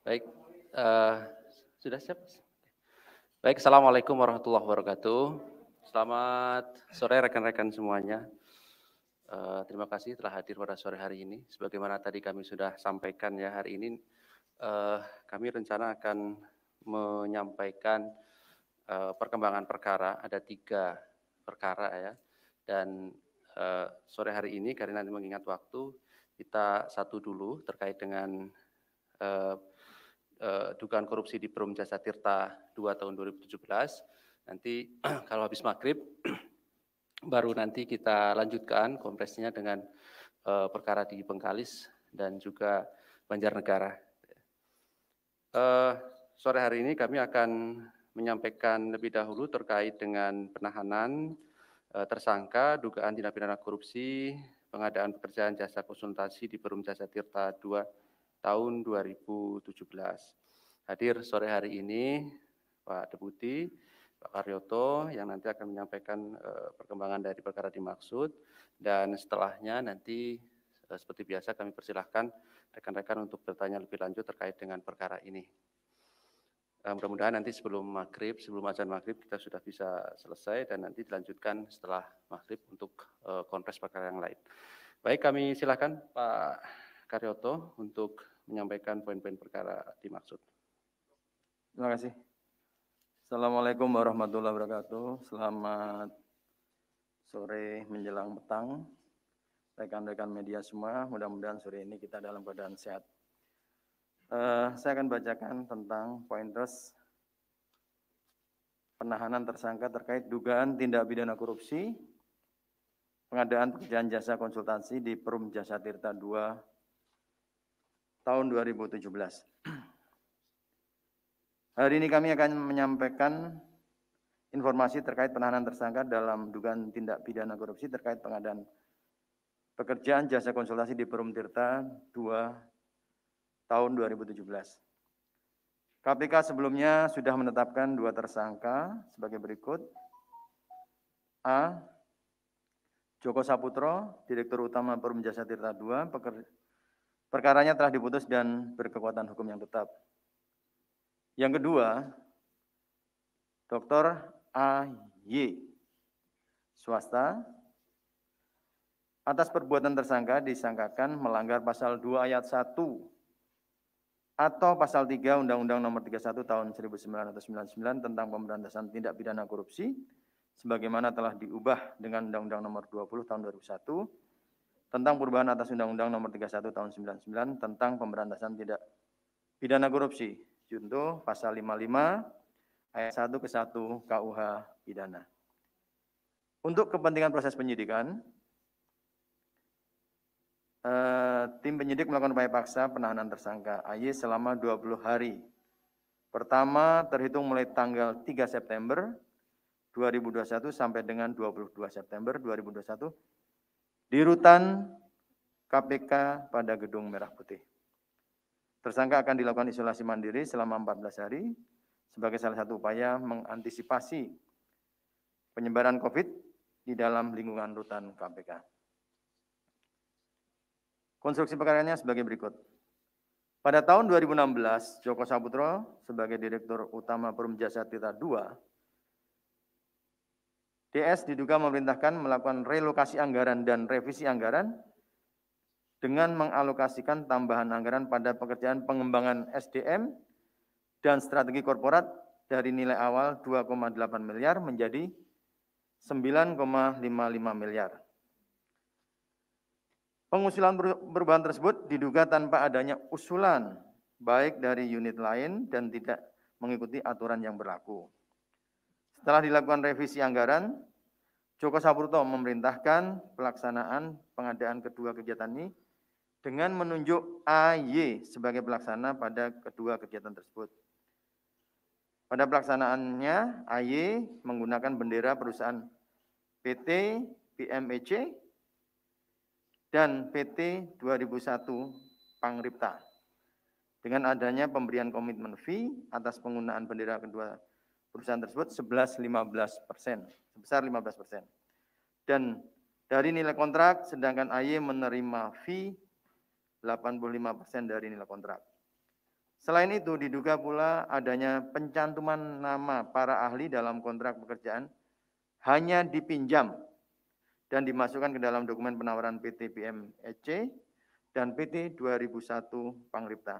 Baik, sudah siap? Baik, Assalamualaikum warahmatullahi wabarakatuh. Selamat sore rekan-rekan semuanya. Terima kasih telah hadir pada sore hari ini. Sebagaimana tadi kami sudah sampaikan ya, hari ini kami rencana akan menyampaikan perkembangan perkara. Ada 3 perkara ya. Dan sore hari ini karena nanti mengingat waktu, kita satu dulu terkait dengan dugaan korupsi di Perum Jasa Tirta 2 tahun 2017. Nanti kalau habis maghrib baru nanti kita lanjutkan kompresnya dengan perkara di Bengkalis dan juga Banjarnegara. Sore hari ini kami akan menyampaikan lebih dahulu terkait dengan penahanan tersangka dugaan tindak pidana korupsi pengadaan pekerjaan jasa konsultasi di Perum Jasa Tirta 2 tahun 2017. Hadir sore hari ini Pak Deputi, Pak Karyoto yang nanti akan menyampaikan perkembangan dari perkara dimaksud, dan setelahnya nanti seperti biasa kami persilahkan rekan-rekan untuk bertanya lebih lanjut terkait dengan perkara ini. Mudah-mudahan nanti sebelum azan maghrib kita sudah bisa selesai dan nanti dilanjutkan setelah maghrib untuk konfres perkara yang lain. Baik, kami silakan Pak Karyoto untuk menyampaikan poin-poin perkara dimaksud. Terima kasih. Assalamualaikum warahmatullahi wabarakatuh. Selamat sore menjelang petang. Rekan-rekan media semua, mudah-mudahan sore ini kita dalam keadaan sehat. Saya akan bacakan tentang pointers penahanan tersangka terkait dugaan tindak pidana korupsi pengadaan pekerjaan jasa konsultasi di Perum Jasa Tirta 2 tahun 2017. Hari ini kami akan menyampaikan informasi terkait penahanan tersangka dalam dugaan tindak pidana korupsi terkait pengadaan pekerjaan jasa konsultasi di Perum Tirta 2 tahun 2017. KPK sebelumnya sudah menetapkan 2 tersangka sebagai berikut. A. Joko Saputro, Direktur Utama Perum Jasa Tirta 2, perkaranya telah diputus dan berkekuatan hukum yang tetap. Yang kedua, Dr. A.Y. swasta, atas perbuatan tersangka disangkakan melanggar pasal 2 ayat 1 atau pasal 3 Undang-Undang Nomor 31 Tahun 1999 tentang pemberantasan tindak pidana korupsi sebagaimana telah diubah dengan Undang-Undang Nomor 20 Tahun 2001 tentang perubahan atas Undang-Undang Nomor 31 Tahun 1999 tentang pemberantasan tindak pidana korupsi. Contoh pasal 55 ayat 1 ke 1 KUH pidana. Untuk kepentingan proses penyidikan, tim penyidik melakukan upaya paksa penahanan tersangka AY selama 20 hari. Pertama terhitung mulai tanggal 3 September 2021 sampai dengan 22 September 2021 di rutan KPK pada Gedung Merah Putih. Tersangka akan dilakukan isolasi mandiri selama 14 hari sebagai salah satu upaya mengantisipasi penyebaran COVID di dalam lingkungan rutan KPK. Konstruksi perkaranya sebagai berikut. Pada tahun 2016, Joko Saputro sebagai Direktur Utama Perum Jasa Tirta 2, DS diduga memerintahkan melakukan relokasi anggaran dan revisi anggaran dengan mengalokasikan tambahan anggaran pada pekerjaan pengembangan SDM dan strategi korporat dari nilai awal 2,8 miliar menjadi 9,55 miliar. Pengusulan perubahan tersebut diduga tanpa adanya usulan baik dari unit lain dan tidak mengikuti aturan yang berlaku. Setelah dilakukan revisi anggaran, Joko Saputro memerintahkan pelaksanaan pengadaan kedua kegiatan ini dengan menunjuk AY sebagai pelaksana pada kedua kegiatan tersebut. Pada pelaksanaannya, AY menggunakan bendera perusahaan PT BMEC dan PT 2001 Pangripta. Dengan adanya pemberian komitmen fee atas penggunaan bendera kedua perusahaan tersebut sebesar 15%. Dan dari nilai kontrak, sedangkan AY menerima fee 85% dari nilai kontrak. Selain itu, diduga pula adanya pencantuman nama para ahli dalam kontrak pekerjaan hanya dipinjam dan dimasukkan ke dalam dokumen penawaran PT BMEC dan PT 2001 Pangripta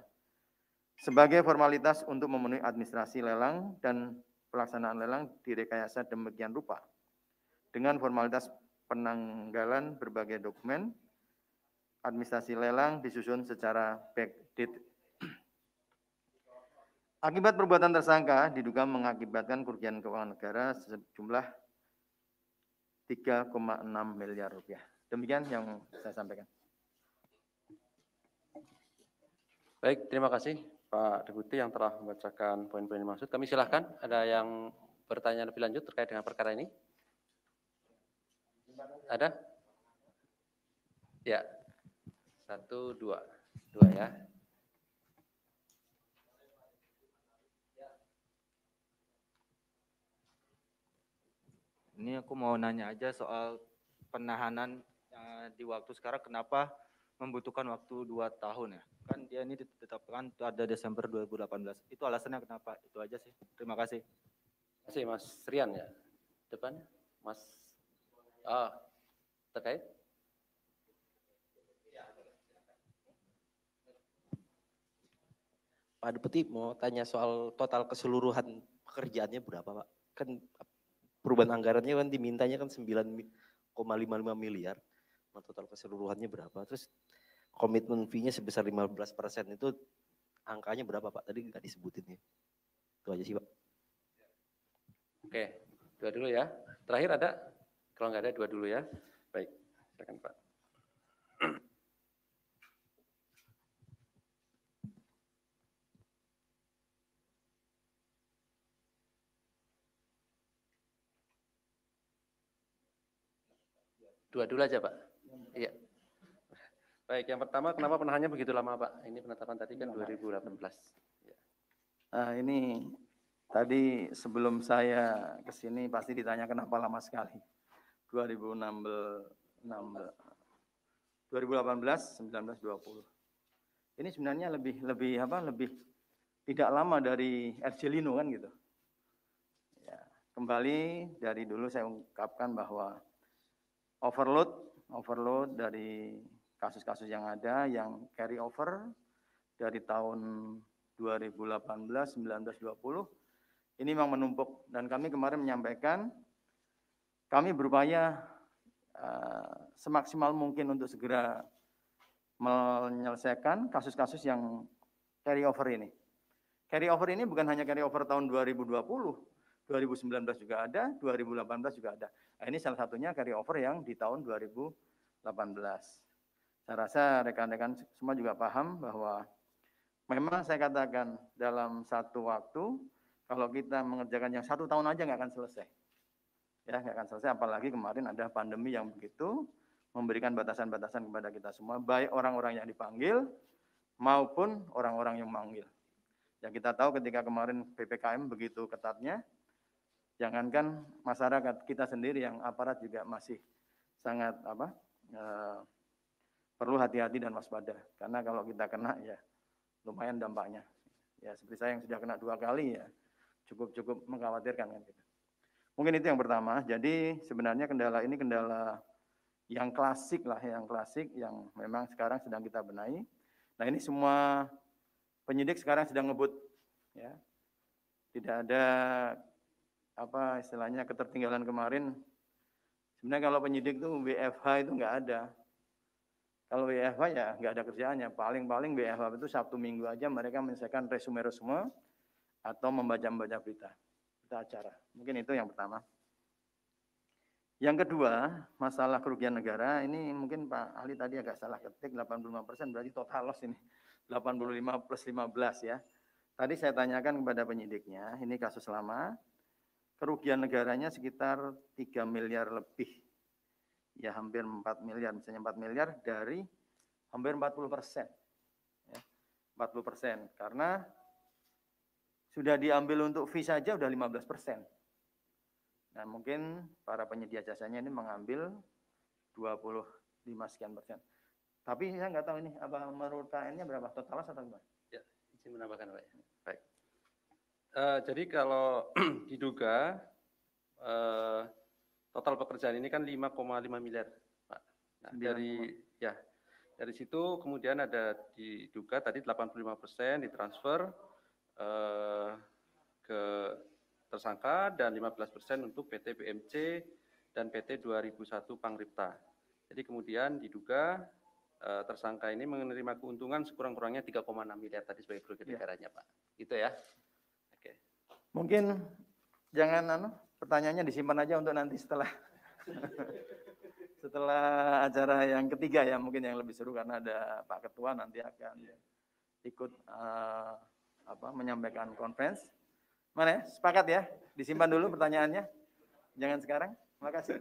sebagai formalitas untuk memenuhi administrasi lelang dan pelaksanaan lelang direkayasa demikian rupa dengan formalitas penanggalan berbagai dokumen administrasi lelang disusun secara backdate. Akibat perbuatan tersangka diduga mengakibatkan kerugian keuangan negara sejumlah 3,6 miliar rupiah. Demikian yang saya sampaikan. Baik, terima kasih Pak Deputi yang telah membacakan poin-poin dimaksud. Kami silahkan, ada yang bertanya lebih lanjut terkait dengan perkara ini? Ada? Ya, 1, 2. 2 ya. Ini aku mau nanya aja soal penahanan di waktu sekarang, kenapa membutuhkan waktu 2 tahun ya? Kan dia ini ditetapkan pada Desember 2018. Itu alasannya kenapa? Itu aja sih. Terima kasih. Terima kasih Mas Rian ya. Depannya Mas terkait? Pak Deputi mau tanya soal total keseluruhan pekerjaannya berapa Pak? Kan perubahan anggarannya kan dimintanya kan 9,55 miliar. Nah, total keseluruhannya berapa? Terus komitmen fee-nya sebesar 15% itu angkanya berapa Pak? Tadi nggak disebutin ya. Itu aja sih Pak. Oke, 2 dulu ya. Terakhir ada? Kalau nggak ada 2 dulu ya. Baik, silakan Pak. Dua dulu aja Pak. Iya. Baik, yang pertama kenapa penahanannya begitu lama Pak? Ini penetapan tadi kan 2018. Ya. Nah, ini tadi sebelum saya ke sini pasti ditanya kenapa lama sekali. 2018, 19, 20. Ini sebenarnya lebih tidak lama dari RJ Lino kan gitu. Ya, kembali dari dulu saya ungkapkan bahwa overload dari kasus-kasus yang ada yang carry over dari tahun 2018, 19, 20 ini memang menumpuk dan kami kemarin menyampaikan kami berupaya semaksimal mungkin untuk segera menyelesaikan kasus-kasus yang carry over ini. Carry over ini bukan hanya carry over tahun 2020, 2019 juga ada, 2018 juga ada. Nah, ini salah satunya carry over yang di tahun 2018. Saya rasa rekan-rekan semua juga paham bahwa memang saya katakan dalam satu waktu, kalau kita mengerjakan yang 1 tahun aja nggak akan selesai. Ya, nggak akan selesai, apalagi kemarin ada pandemi yang begitu, memberikan batasan-batasan kepada kita semua, baik orang-orang yang dipanggil maupun orang-orang yang memanggil. Ya kita tahu ketika kemarin PPKM begitu ketatnya, jangankan masyarakat kita sendiri yang aparat juga masih sangat perlu hati-hati dan waspada. Karena kalau kita kena ya lumayan dampaknya. Ya seperti saya yang sudah kena 2 kali ya cukup mengkhawatirkan kan gitu. Mungkin itu yang pertama. Jadi sebenarnya kendala ini kendala yang klasik lah, yang memang sekarang sedang kita benahi. Nah ini semua penyidik sekarang sedang ngebut, ya. Tidak ada istilahnya ketertinggalan kemarin. Sebenarnya kalau penyidik itu WFH itu nggak ada. Kalau WFH ya nggak ada kerjaannya. Paling WFH itu Sabtu Minggu aja mereka menyelesaikan resume atau membaca berita acara. Mungkin itu yang pertama. Yang kedua, masalah kerugian negara, ini mungkin Pak ahli tadi agak salah ketik, 85% berarti total loss ini. 85 plus 15 ya. Tadi saya tanyakan kepada penyidiknya, ini kasus lama, kerugian negaranya sekitar 3 miliar lebih. Ya hampir 4 miliar, misalnya 4 miliar dari hampir 40%. Ya, 40%, karena sudah diambil untuk fee saja udah 15%. Nah mungkin para penyedia jasanya ini mengambil 25 sekian persen. Tapi saya nggak tahu ini apa menurut KN-nya berapa total atau gimana? Ya, izin menambahkan Pak. Baik. Jadi kalau diduga total pekerjaan ini kan 5,5 miliar Pak. Nah, dari situ kemudian ada diduga tadi 85% ditransfer ke tersangka dan 15% untuk PT BMC dan PT 2001 Pangripta. Jadi kemudian diduga tersangka ini menerima keuntungan sekurang-kurangnya 3,6 miliar tadi sebagai kerugian negaranya Pak. Gitu ya. Oke. Mungkin jangan pertanyaannya disimpan aja untuk nanti setelah setelah acara yang ketiga ya, mungkin yang lebih seru karena ada Pak Ketua nanti akan ikut menyampaikan conference. Mana ya? Sepakat ya? Disimpan dulu pertanyaannya. Jangan sekarang. Terima kasih.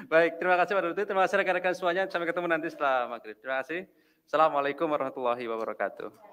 Baik, terima kasih Pak Deputi. Terima kasih rekan-rekan semuanya. Sampai ketemu nanti setelah maghrib. Terima kasih. Assalamualaikum warahmatullahi wabarakatuh.